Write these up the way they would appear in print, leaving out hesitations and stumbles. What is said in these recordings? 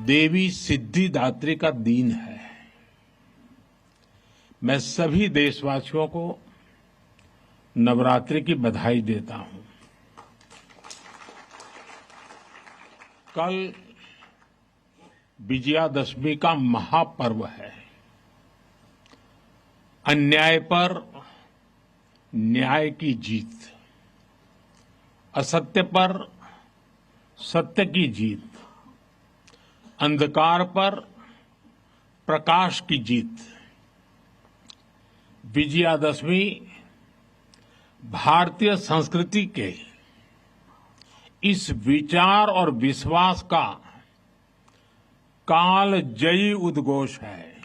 देवी सिद्धिदात्री का दिन है। मैं सभी देशवासियों को नवरात्रि की बधाई देता हूं। कल विजयादशमी का महापर्व है। अन्याय पर न्याय की जीत, असत्य पर सत्य की जीत, अंधकार पर प्रकाश की जीत। विजयादशमी भारतीय संस्कृति के इस विचार और विश्वास का कालजयी उद्घोष है।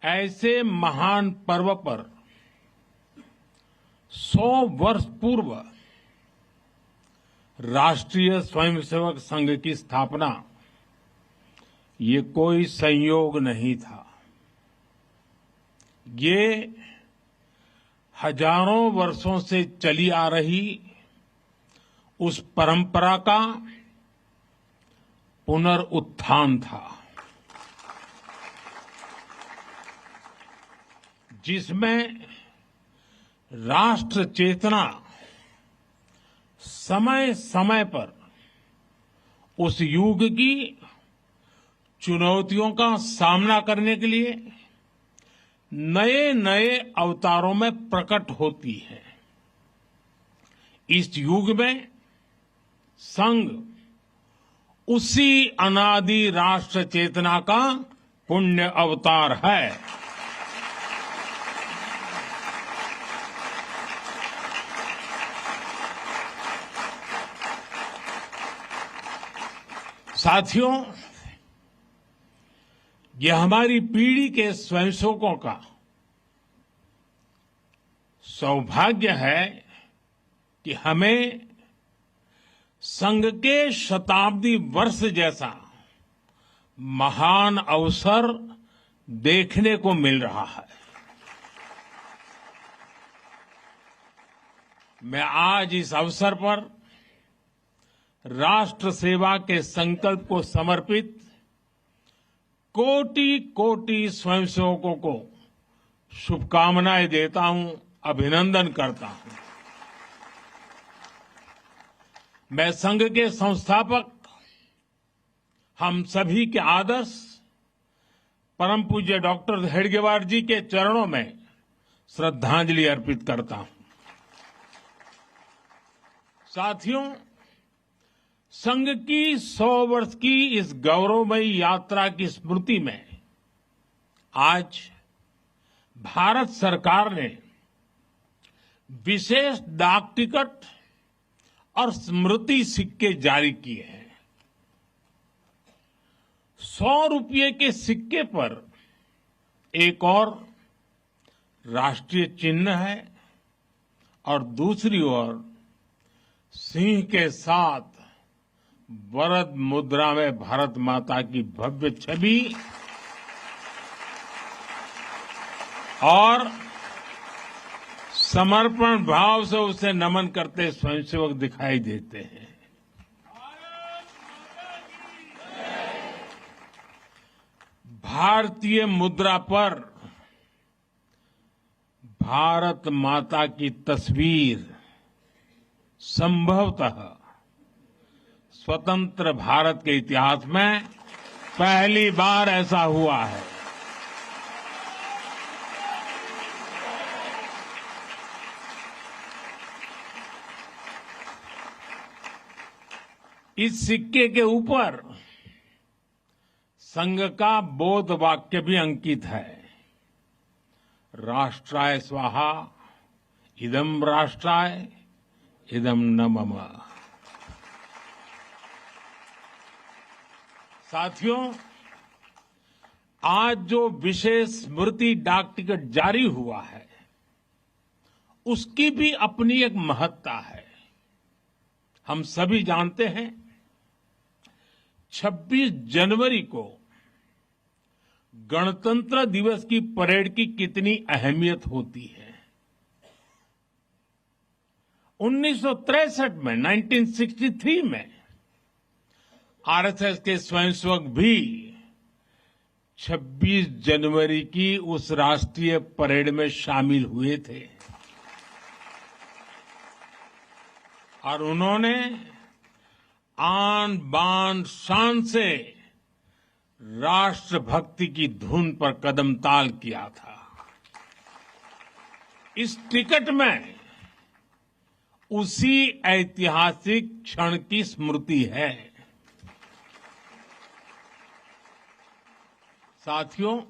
ऐसे महान पर्व पर 100 वर्ष पूर्व राष्ट्रीय स्वयंसेवक संघ की स्थापना ये कोई संयोग नहीं था। ये हजारों वर्षों से चली आ रही उस परंपरा का पुनरुत्थान था, जिसमें राष्ट्र चेतना समय समय पर उस युग की चुनौतियों का सामना करने के लिए नए नए अवतारों में प्रकट होती है। इस युग में संघ उसी अनादि राष्ट्र चेतना का पुण्य अवतार है। साथियों, यह हमारी पीढ़ी के स्वयंसेवकों का सौभाग्य है कि हमें संघ के शताब्दी वर्ष जैसा महान अवसर देखने को मिल रहा है। मैं आज इस अवसर पर राष्ट्र सेवा के संकल्प को समर्पित कोटि कोटि स्वयंसेवकों को शुभकामनाएं देता हूं, अभिनंदन करता हूं। मैं संघ के संस्थापक हम सभी के आदर्श परम पूज्य डॉक्टर हेडगेवार जी के चरणों में श्रद्धांजलि अर्पित करता हूं। साथियों, संघ की 100 वर्ष की इस गौरवमयी यात्रा की स्मृति में आज भारत सरकार ने विशेष डाक टिकट और स्मृति सिक्के जारी किए हैं। 100 रुपये के सिक्के पर एक और राष्ट्रीय चिन्ह है और दूसरी ओर सिंह के साथ वरद मुद्रा में भारत माता की भव्य छवि और समर्पण भाव से उसे नमन करते स्वयंसेवक दिखाई देते हैं। भारतीय मुद्रा पर भारत माता की तस्वीर संभवतः स्वतंत्र भारत के इतिहास में पहली बार ऐसा हुआ है। इस सिक्के के ऊपर संघ का बोध वाक्य भी अंकित है। राष्ट्राय स्वाहा इदं राष्ट्राय इदं न मम। साथियों, आज जो विशेष स्मृति डाक टिकट जारी हुआ है उसकी भी अपनी एक महत्ता है। हम सभी जानते हैं 26 जनवरी को गणतंत्र दिवस की परेड की कितनी अहमियत होती है। 1963 में 1963 में आरएसएस के स्वयंसेवक भी 26 जनवरी की उस राष्ट्रीय परेड में शामिल हुए थे और उन्होंने आन बान शान से राष्ट्रभक्ति की धुन पर कदम ताल किया था। इस टिकट में उसी ऐतिहासिक क्षण की स्मृति है। साथियों,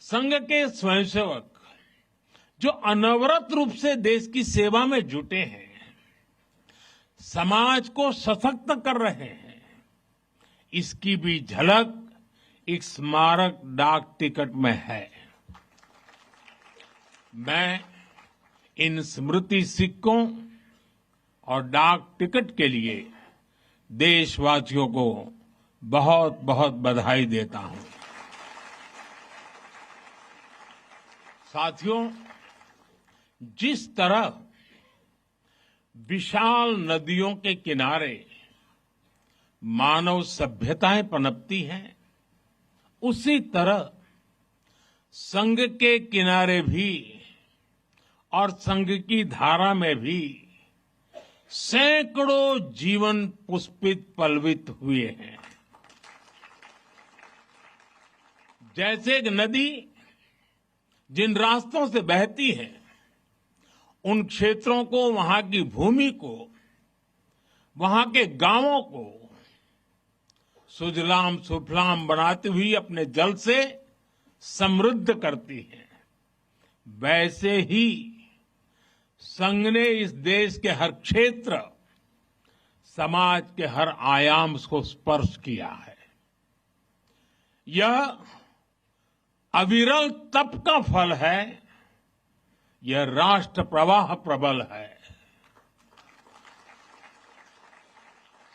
संघ के स्वयंसेवक जो अनवरत रूप से देश की सेवा में जुटे हैं, समाज को सशक्त कर रहे हैं, इसकी भी झलक एक स्मारक डाक टिकट में है। मैं इन स्मृति सिक्कों और डाक टिकट के लिए देशवासियों को बहुत बहुत बधाई देता हूं। साथियों, जिस तरह विशाल नदियों के किनारे मानव सभ्यताएं पनपती हैं, उसी तरह संघ के किनारे भी और संघ की धारा में भी सैकड़ों जीवन पुष्पित पल्वित हुए हैं। जैसे एक नदी जिन रास्तों से बहती है, उन क्षेत्रों को, वहां की भूमि को, वहां के गांवों को सुजलाम सुफलाम बनाती हुई अपने जल से समृद्ध करती है, वैसे ही संघ ने इस देश के हर क्षेत्र, समाज के हर आयाम को स्पर्श किया है। यह अविरल तप का फल है, यह राष्ट्र प्रवाह प्रबल है।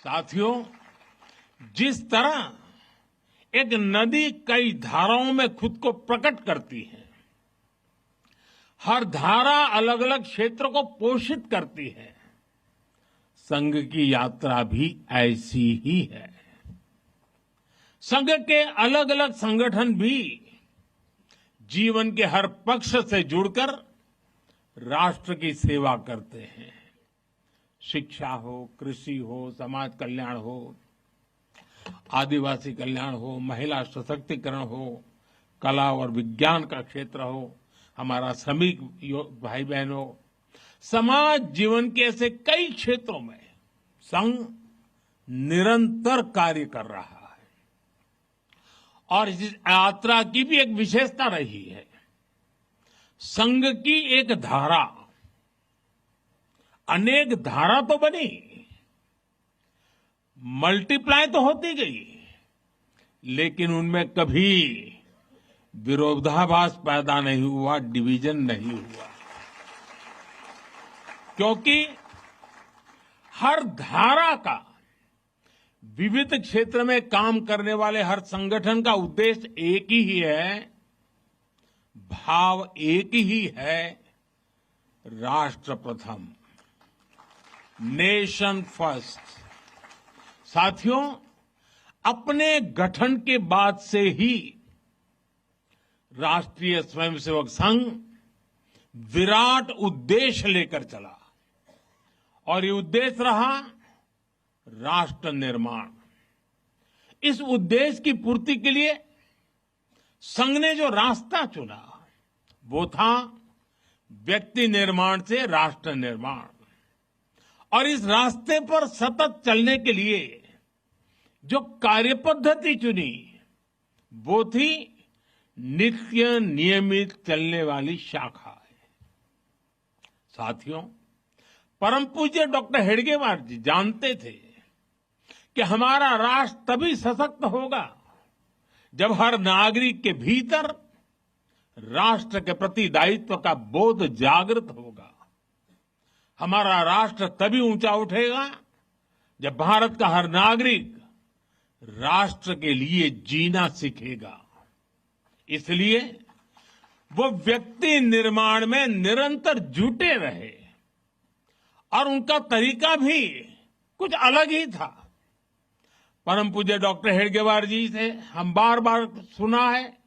साथियों, जिस तरह एक नदी कई धाराओं में खुद को प्रकट करती है, हर धारा अलग अलग क्षेत्र को पोषित करती है, संघ की यात्रा भी ऐसी ही है। संघ के अलग अलग संगठन भी जीवन के हर पक्ष से जुड़कर राष्ट्र की सेवा करते हैं। शिक्षा हो, कृषि हो, समाज कल्याण हो, आदिवासी कल्याण हो, महिला सशक्तिकरण हो, कला और विज्ञान का क्षेत्र हो, हमारा श्रमिक भाई बहनों, समाज जीवन के ऐसे कई क्षेत्रों में संघ निरंतर कार्य कर रहा है। और इस यात्रा की भी एक विशेषता रही है। संघ की एक धारा अनेक धारा तो बनी, मल्टीप्लाई तो होती गई, लेकिन उनमें कभी विरोधाभास पैदा नहीं हुआ, डिवीजन नहीं हुआ, क्योंकि हर धारा का, विविध क्षेत्र में काम करने वाले हर संगठन का उद्देश्य एक ही है, भाव एक ही है, राष्ट्र प्रथम, नेशन फर्स्ट। साथियों, अपने गठन के बाद से ही राष्ट्रीय स्वयंसेवक संघ विराट उद्देश्य लेकर चला और ये उद्देश्य रहा राष्ट्र निर्माण। इस उद्देश्य की पूर्ति के लिए संघ ने जो रास्ता चुना वो था व्यक्ति निर्माण से राष्ट्र निर्माण, और इस रास्ते पर सतत चलने के लिए जो कार्यपद्धति चुनी वो थी नित्य नियमित चलने वाली शाखा है। साथियों, परम पूज्य डॉक्टर हेडगेवार जी जानते थे कि हमारा राष्ट्र तभी सशक्त होगा जब हर नागरिक के भीतर राष्ट्र के प्रति दायित्व का बोध जागृत होगा। हमारा राष्ट्र तभी ऊंचा उठेगा जब भारत का हर नागरिक राष्ट्र के लिए जीना सीखेगा। इसलिए वो व्यक्ति निर्माण में निरंतर जुटे रहे और उनका तरीका भी कुछ अलग ही था। परम पूज्य डॉक्टर हेडगेवार जी से हम बार बार सुना है,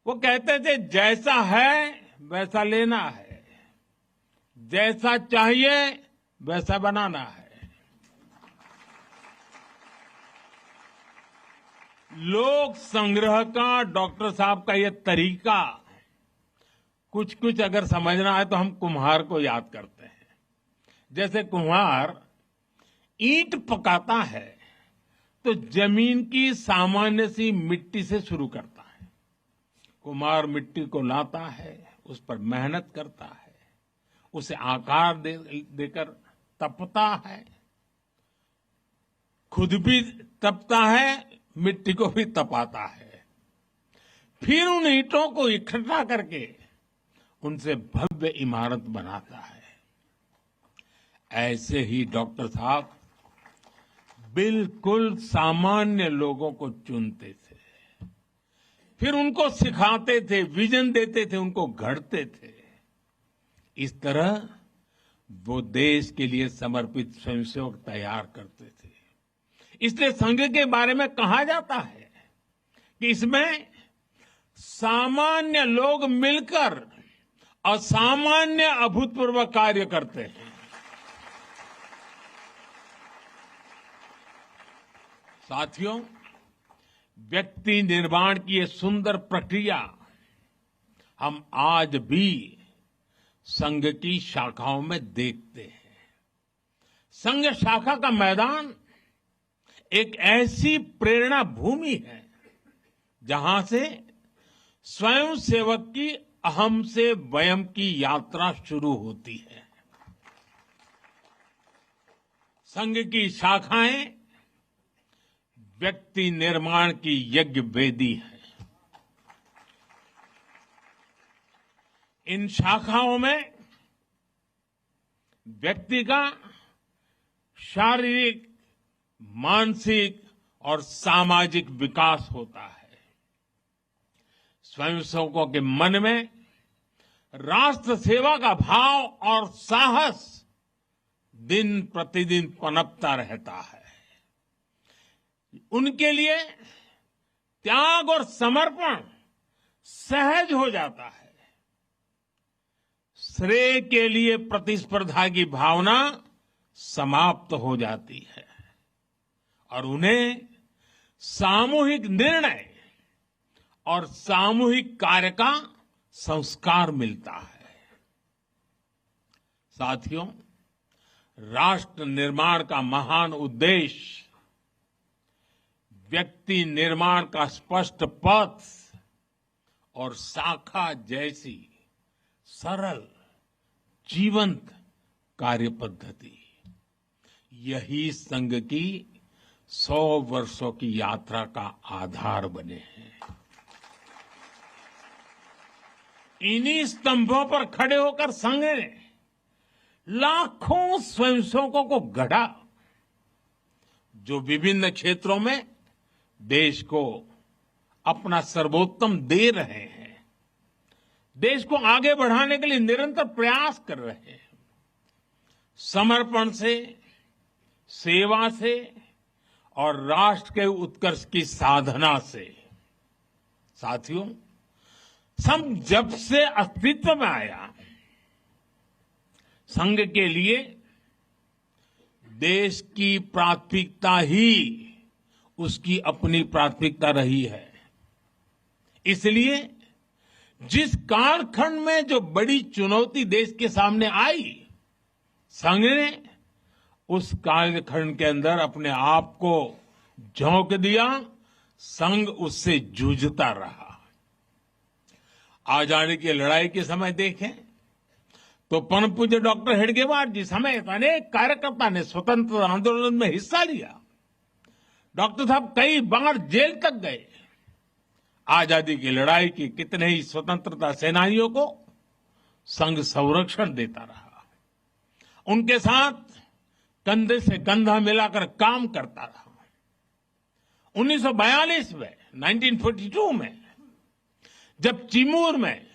वो कहते थे जैसा है वैसा लेना है, जैसा चाहिए वैसा बनाना है। लोक संग्रह का डॉक्टर साहब का ये तरीका कुछ कुछ अगर समझना है तो हम कुम्हार को याद करते हैं। जैसे कुम्हार ईंट पकाता है तो जमीन की सामान्य सी मिट्टी से शुरू करता है। कुम्हार मिट्टी को लाता है, उस पर मेहनत करता है, उसे आकार देकर तपता है, खुद भी तपता है, मिट्टी को भी तपाता है, फिर उन ईंटों को इकट्ठा करके उनसे भव्य इमारत बनाता है। ऐसे ही डॉक्टर साहब बिल्कुल सामान्य लोगों को चुनते थे, फिर उनको सिखाते थे, विजन देते थे, उनको गढ़ते थे। इस तरह वो देश के लिए समर्पित स्वयंसेवक तैयार करते थे। इसलिए संघ के बारे में कहा जाता है कि इसमें सामान्य लोग मिलकर असामान्य अभूतपूर्व कार्य करते हैं। साथियों, व्यक्ति निर्माण की ये सुंदर प्रक्रिया हम आज भी संघ की शाखाओं में देखते हैं। संघ शाखा का मैदान एक ऐसी प्रेरणा भूमि है जहां से स्वयं सेवक की अहम से वयम की यात्रा शुरू होती है। संघ की शाखाएं व्यक्ति निर्माण की यज्ञ वेदी है। इन शाखाओं में व्यक्ति का शारीरिक, मानसिक और सामाजिक विकास होता है। स्वयंसेवकों के मन में राष्ट्र सेवा का भाव और साहस दिन प्रतिदिन पनपता रहता है। उनके लिए त्याग और समर्पण सहज हो जाता है। श्रेय के लिए प्रतिस्पर्धा की भावना समाप्त हो जाती है और उन्हें सामूहिक निर्णय और सामूहिक कार्य का संस्कार मिलता है। साथियों, राष्ट्र निर्माण का महान उद्देश्य व्यक्ति निर्माण का स्पष्ट पथ और शाखा जैसी सरल जीवंत कार्य पद्धति, यही संघ की 100 वर्षों की यात्रा का आधार बने हैं। इन्हीं स्तंभों पर खड़े होकर संघ ने लाखों स्वयंसेवकों को गढ़ा, जो विभिन्न क्षेत्रों में देश को अपना सर्वोत्तम दे रहे हैं, देश को आगे बढ़ाने के लिए निरंतर प्रयास कर रहे हैं। समर्पण से, सेवा से और राष्ट्र के उत्कर्ष की साधना से। साथियों, संघ जब से अस्तित्व में आया, संघ के लिए देश की प्राथमिकता ही उसकी अपनी प्राथमिकता रही है। इसलिए जिस कालखंड में जो बड़ी चुनौती देश के सामने आई, संघ ने उस कालखंड के अंदर अपने आप को झोंक दिया। संघ उससे जूझता रहा। आजादी की लड़ाई के समय देखें तो परम पूज्य डॉक्टर हेडगेवार जी समेत अनेक कार्यकर्ता ने स्वतंत्रता आंदोलन में हिस्सा लिया। डॉक्टर साहब कई बार जेल तक गए। आजादी की लड़ाई की कितने ही स्वतंत्रता सेनानियों को संघ संरक्षण देता रहा, उनके साथ कंधे से कंधा मिलाकर काम करता रहा। 1942 में, 1942 में जब चिमूर में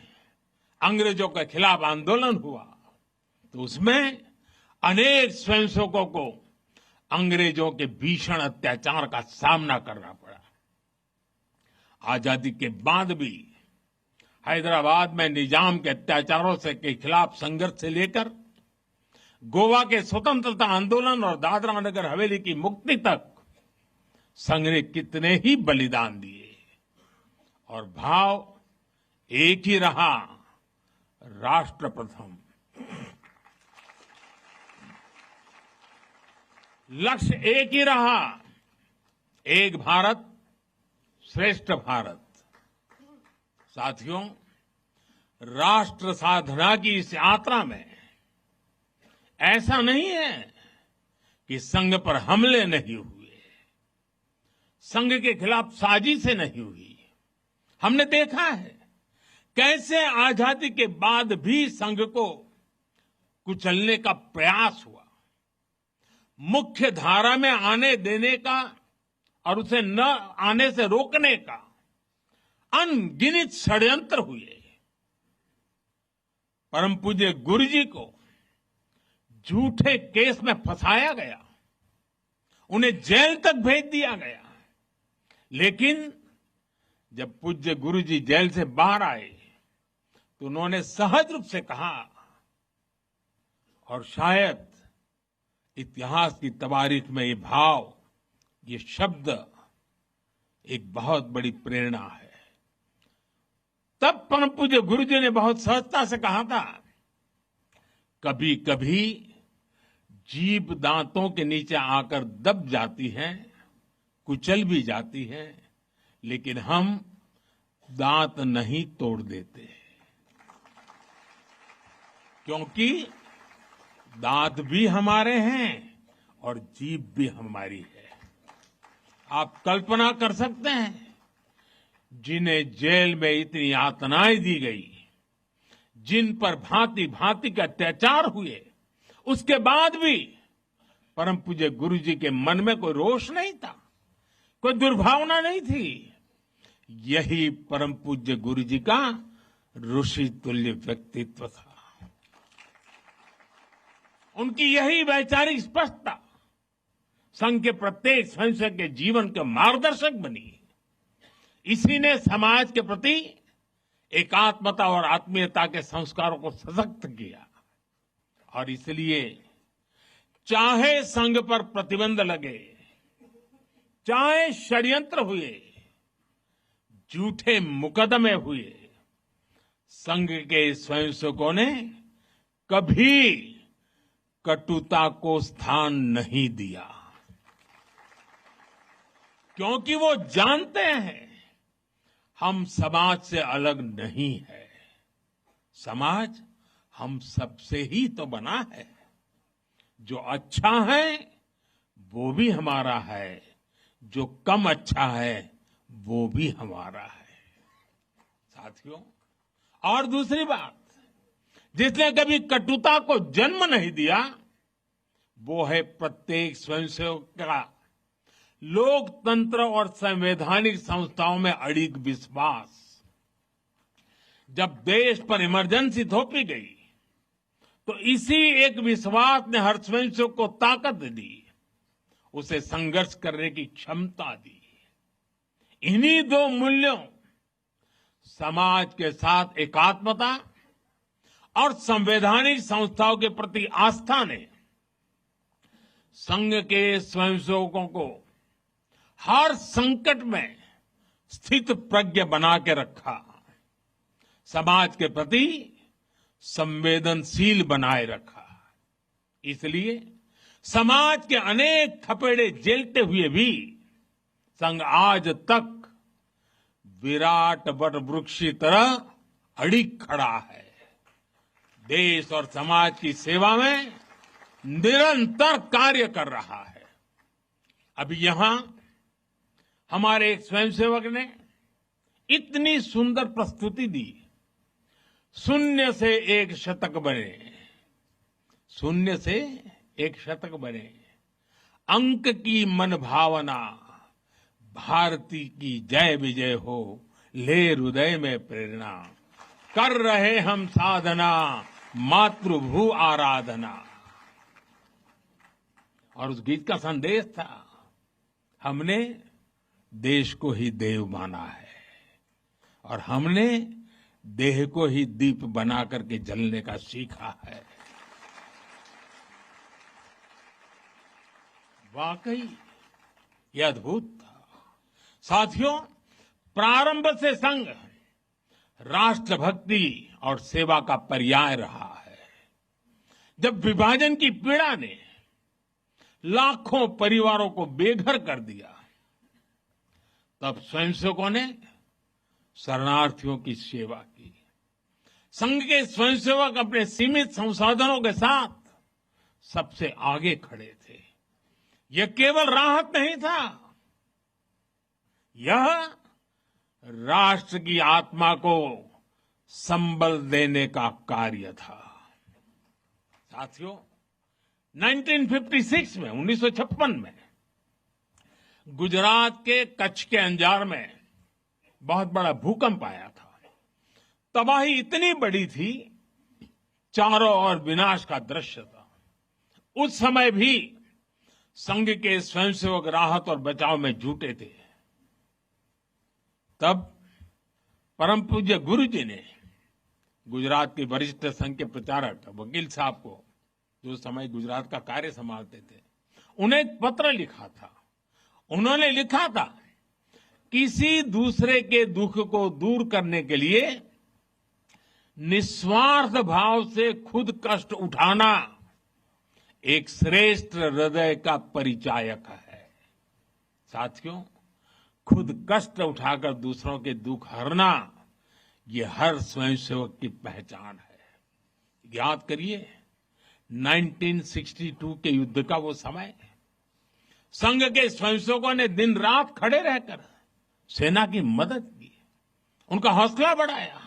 अंग्रेजों के खिलाफ आंदोलन हुआ, तो उसमें अनेक स्वयंसेवकों को अंग्रेजों के भीषण अत्याचार का सामना करना पड़ा। आजादी के बाद भी हैदराबाद में निजाम के अत्याचारों के खिलाफ संघर्ष से लेकर गोवा के स्वतंत्रता आंदोलन और दादरा नगर हवेली की मुक्ति तक संघ ने कितने ही बलिदान दिए और भाव एक ही रहा, राष्ट्र प्रथम। लक्ष्य एक ही रहा, एक भारत श्रेष्ठ भारत। साथियों, राष्ट्र साधना की इस यात्रा में ऐसा नहीं है कि संघ पर हमले नहीं हुए, संघ के खिलाफ साजिशें नहीं हुई। हमने देखा है कैसे आजादी के बाद भी संघ को कुचलने का प्रयास हुआ, मुख्य धारा में आने देने का और उसे न आने से रोकने का अनगिनत षड्यंत्र हुए। परम पूज्य गुरु जी को झूठे केस में फंसाया गया, उन्हें जेल तक भेज दिया गया, लेकिन जब पूज्य गुरु जी जेल से बाहर आए तो उन्होंने सहज रूप से कहा, और शायद इतिहास की तवारीख में ये भाव, ये शब्द एक बहुत बड़ी प्रेरणा है। तब परम पूज्य गुरु जी ने बहुत सहजता से कहा था, कभी कभी जीभ दांतों के नीचे आकर दब जाती है, कुचल भी जाती है, लेकिन हम दांत नहीं तोड़ देते, क्योंकि दांत भी हमारे हैं और जीभ भी हमारी है। आप कल्पना कर सकते हैं, जिन्हें जेल में इतनी यातनाएं दी गई, जिन पर भांति भांति के अत्याचार हुए, उसके बाद भी परम पूज्य गुरु जी के मन में कोई रोष नहीं था, कोई दुर्भावना नहीं थी। यही परम पूज्य गुरु जी का ऋषि तुल्य व्यक्तित्व था। उनकी यही वैचारिक स्पष्टता संघ के प्रत्येक स्वयंसेवक के जीवन के मार्गदर्शक बनी। इसी ने समाज के प्रति एकात्मता और आत्मीयता के संस्कारों को सशक्त किया। और इसलिए चाहे संघ पर प्रतिबंध लगे, चाहे षड्यंत्र हुए, झूठे मुकदमे हुए, संघ के स्वयंसेवकों ने कभी कटुता को स्थान नहीं दिया, क्योंकि वो जानते हैं हम समाज से अलग नहीं है। समाज हम सबसे ही तो बना है। जो अच्छा है वो भी हमारा है, जो कम अच्छा है वो भी हमारा है। साथियों, और दूसरी बात, जिसने कभी कटुता को जन्म नहीं दिया, वो है प्रत्येक स्वयंसेवक का लोकतंत्र और संवैधानिक संस्थाओं में अडिग विश्वास। जब देश पर इमरजेंसी थोपी गई तो इसी एक विश्वास ने हर स्वयंसेवक को ताकत दी, उसे संघर्ष करने की क्षमता दी। इन्हीं दो मूल्यों, समाज के साथ एकात्मता और संवैधानिक संस्थाओं के प्रति आस्था ने संघ के स्वयंसेवकों को हर संकट में स्थित प्रज्ञ बना के रखा, समाज के प्रति संवेदनशील बनाए रखा। इसलिए समाज के अनेक थपेड़े झेलते हुए भी संघ आज तक विराट वट वृक्ष की तरह अडिग खड़ा है। देश और समाज की सेवा में निरंतर कार्य कर रहा है। अभी यहां हमारे एक स्वयंसेवक ने इतनी सुंदर प्रस्तुति दी, शून्य से एक शतक बने, शून्य से एक शतक बने, अंक की मन भावना, भारती की जय विजय हो, ले हृदय में प्रेरणा, कर रहे हम साधना, मातृभू आराधना। और उस गीत का संदेश था, हमने देश को ही देव माना है और हमने देह को ही दीप बना करके जलने का सीखा है। वाकई यह अद्भुत था। साथियों, प्रारंभ से संघ राष्ट्रभक्ति और सेवा का पर्याय रहा है। जब विभाजन की पीड़ा ने लाखों परिवारों को बेघर कर दिया, तब स्वयंसेवकों ने शरणार्थियों की सेवा की। संघ के स्वयंसेवक अपने सीमित संसाधनों के साथ सबसे आगे खड़े थे। यह केवल राहत नहीं था, यह राष्ट्र की आत्मा को संबल देने का कार्य था। साथियों, 1956 में 1956 में गुजरात के कच्छ के अंजार में बहुत बड़ा भूकंप आया था। तबाही इतनी बड़ी थी, चारों ओर विनाश का दृश्य था। उस समय भी संघ के स्वयंसेवक राहत और बचाव में जुटे थे। तब परम पूज्य गुरु जी ने गुजरात के वरिष्ठ संघ के प्रचारक वकील साहब को, जो समय गुजरात का कार्य संभालते थे, उन्हें एक पत्र लिखा था। उन्होंने लिखा था, किसी दूसरे के दुख को दूर करने के लिए निस्वार्थ भाव से खुद कष्ट उठाना एक श्रेष्ठ हृदय का परिचायक है। साथियों, खुद कष्ट उठाकर दूसरों के दुख हरना, ये हर स्वयंसेवक की पहचान है। याद करिए 1962 के युद्ध का वो समय, संघ के स्वयंसेवकों ने दिन रात खड़े रहकर सेना की मदद की, उनका हौसला बढ़ाया,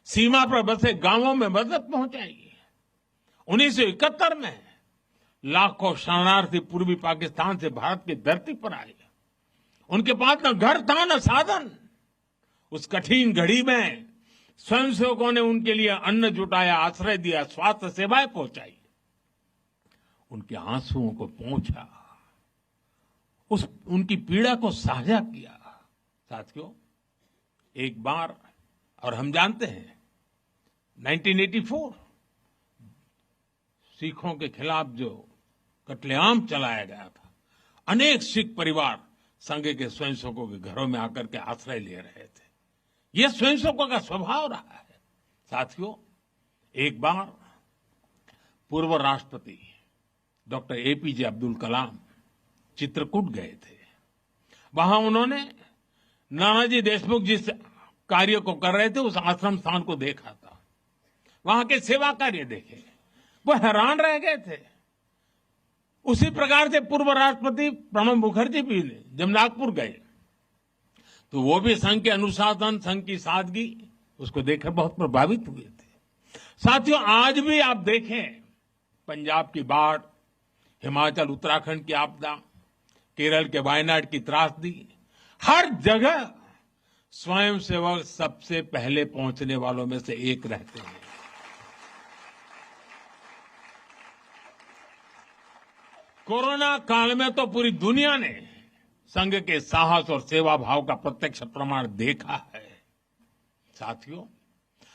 सीमा पर बसे गांवों में मदद पहुंचाई। 1971 में लाखों शरणार्थी पूर्वी पाकिस्तान से भारत की धरती पर आए। उनके पास न घर था न साधन। उस कठिन घड़ी में स्वयंसेवकों ने उनके लिए अन्न जुटाया, आश्रय दिया, स्वास्थ्य सेवाएं पहुंचाई, उनके आंसुओं को पहुंचा, उनकी पीड़ा को साझा किया। साथियों, एक बार, और हम जानते हैं 1984 सिखों के खिलाफ जो कत्लेआम चलाया गया था, अनेक सिख परिवार संघ के स्वयंसेवकों के घरों में आकर के आश्रय ले रहे थे। यह स्वयंसेवकों का स्वभाव रहा है। साथियों, एक बार पूर्व राष्ट्रपति डॉक्टर एपीजे अब्दुल कलाम चित्रकूट गए थे। वहां उन्होंने नानाजी देशमुख जिस कार्य को कर रहे थे, उस आश्रम स्थान को देखा था, वहां के सेवा कार्य देखे, वो हैरान रह गए थे। उसी प्रकार से पूर्व राष्ट्रपति प्रणब मुखर्जी भी जब नागपुर गए, तो वो भी संघ के अनुशासन, संघ की सादगी, उसको देखकर बहुत प्रभावित हुए थे। साथियों, आज भी आप देखें, पंजाब की बाढ़, हिमाचल उत्तराखंड की आपदा, केरल के वायनाड की त्रासदी, हर जगह स्वयंसेवक सबसे पहले पहुंचने वालों में से एक रहते हैं। कोरोना काल में तो पूरी दुनिया ने संघ के साहस और सेवा भाव का प्रत्यक्ष प्रमाण देखा है। साथियों,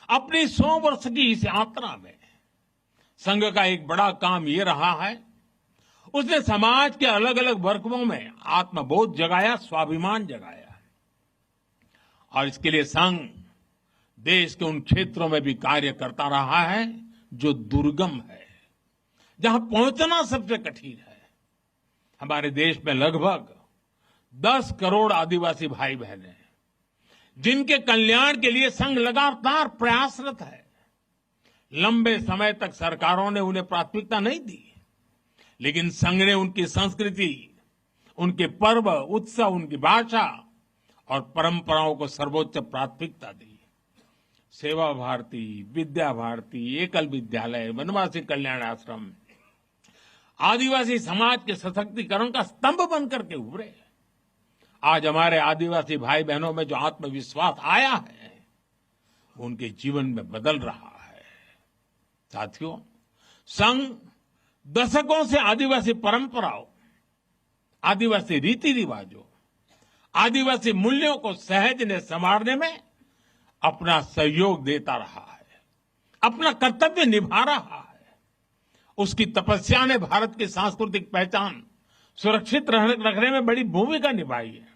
अपनी 100 वर्ष की इस यात्रा में संघ का एक बड़ा काम ये रहा है, उसने समाज के अलग अलग वर्गों में आत्मबोध जगाया, स्वाभिमान जगाया। और इसके लिए संघ देश के उन क्षेत्रों में भी कार्य करता रहा है जो दुर्गम है, जहां पहुंचना सबसे कठिन है। हमारे देश में लगभग 10 करोड़ आदिवासी भाई बहन हैं, जिनके कल्याण के लिए संघ लगातार प्रयासरत है। लंबे समय तक सरकारों ने उन्हें प्राथमिकता नहीं दी, लेकिन संघ ने उनकी संस्कृति, उनके पर्व, उत्सव, उनकी भाषा और परंपराओं को सर्वोच्च प्राथमिकता दी। सेवा भारती, विद्या भारती, एकल विद्यालय, वनवासी कल्याण आश्रम आदिवासी समाज के सशक्तिकरण का स्तंभ बनकर के उभरे। आज हमारे आदिवासी भाई बहनों में जो आत्मविश्वास आया है, वो उनके जीवन में बदल रहा है। साथियों, संघ दशकों से आदिवासी परंपराओं, आदिवासी रीति रिवाजों, आदिवासी मूल्यों को सहजने संवारने में अपना सहयोग देता रहा है, अपना कर्तव्य निभा रहा है। उसकी तपस्या ने भारत की सांस्कृतिक पहचान सुरक्षित रखने में बड़ी भूमिका निभाई है।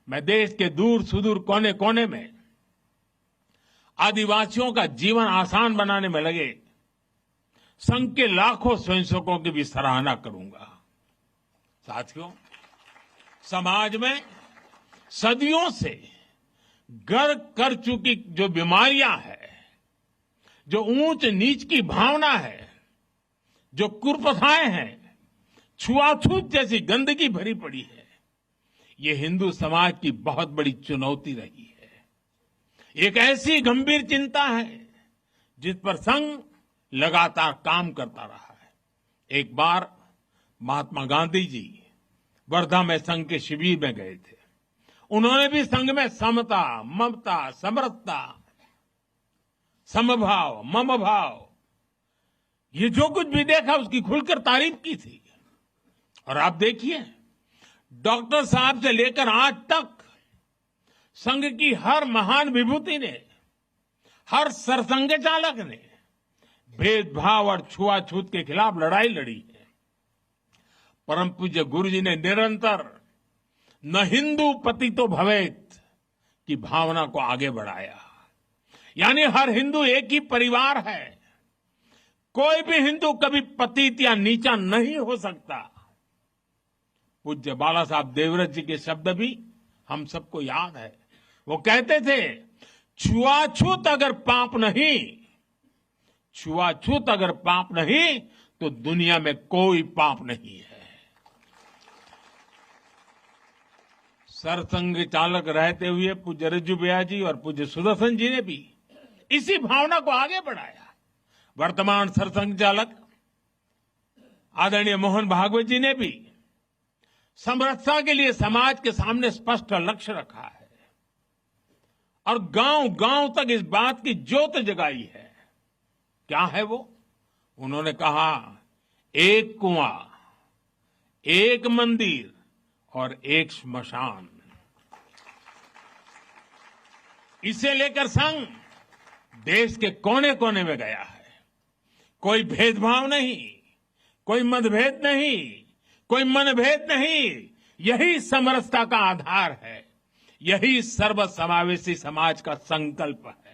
मैं देश के दूर सुदूर कोने कोने में आदिवासियों का जीवन आसान बनाने में लगे संघ के लाखों स्वयंसेवकों की भी सराहना करूंगा। साथियों, समाज में सदियों से घर कर चुकी जो बीमारियां हैं, जो ऊंच नीच की भावना है, जो कुप्रथाएं हैं, छुआछूत जैसी गंदगी भरी पड़ी है, ये हिंदू समाज की बहुत बड़ी चुनौती रही है। एक ऐसी गंभीर चिंता है जिस पर संघ लगातार काम करता रहा है। एक बार महात्मा गांधी जी वर्धा में संघ के शिविर में गए थे। उन्होंने भी संघ में समता, ममता, समरसता, समभाव, मम भाव, ये जो कुछ भी देखा उसकी खुलकर तारीफ की थी। और आप देखिए, डॉक्टर साहब से लेकर आज तक संघ की हर महान विभूति ने, हर सरसंघ चालक ने भेदभाव और छुआछूत के खिलाफ लड़ाई लड़ी है। परम पूज्य गुरु जी ने निरंतर न हिंदू पतितो भवेत की भावना को आगे बढ़ाया। यानी हर हिंदू एक ही परिवार है, कोई भी हिंदू कभी पतित या नीचा नहीं हो सकता। पूज्य बाला साहब देवव्रत जी के शब्द भी हम सबको याद है। वो कहते थे, छुआछूत अगर पाप नहीं, छुआछूत अगर पाप नहीं तो दुनिया में कोई पाप नहीं है। सरसंघ चालक रहते हुए पूज्य रज्जू भैया जी और पूज्य सुदर्शन जी ने भी इसी भावना को आगे बढ़ाया। वर्तमान सरसंघ चालक आदरणीय मोहन भागवत जी ने भी समरसता के लिए समाज के सामने स्पष्ट लक्ष्य रखा है और गांव गांव तक इस बात की ज्योत जगाई है। क्या है वो? उन्होंने कहा, एक कुआं, एक मंदिर और एक श्मशान। इसे लेकर संघ देश के कोने कोने में गया है। कोई भेदभाव नहीं, कोई मतभेद नहीं, कोई मनभेद नहीं। यही समरसता का आधार है, यही सर्वसमावेशी समाज का संकल्प है।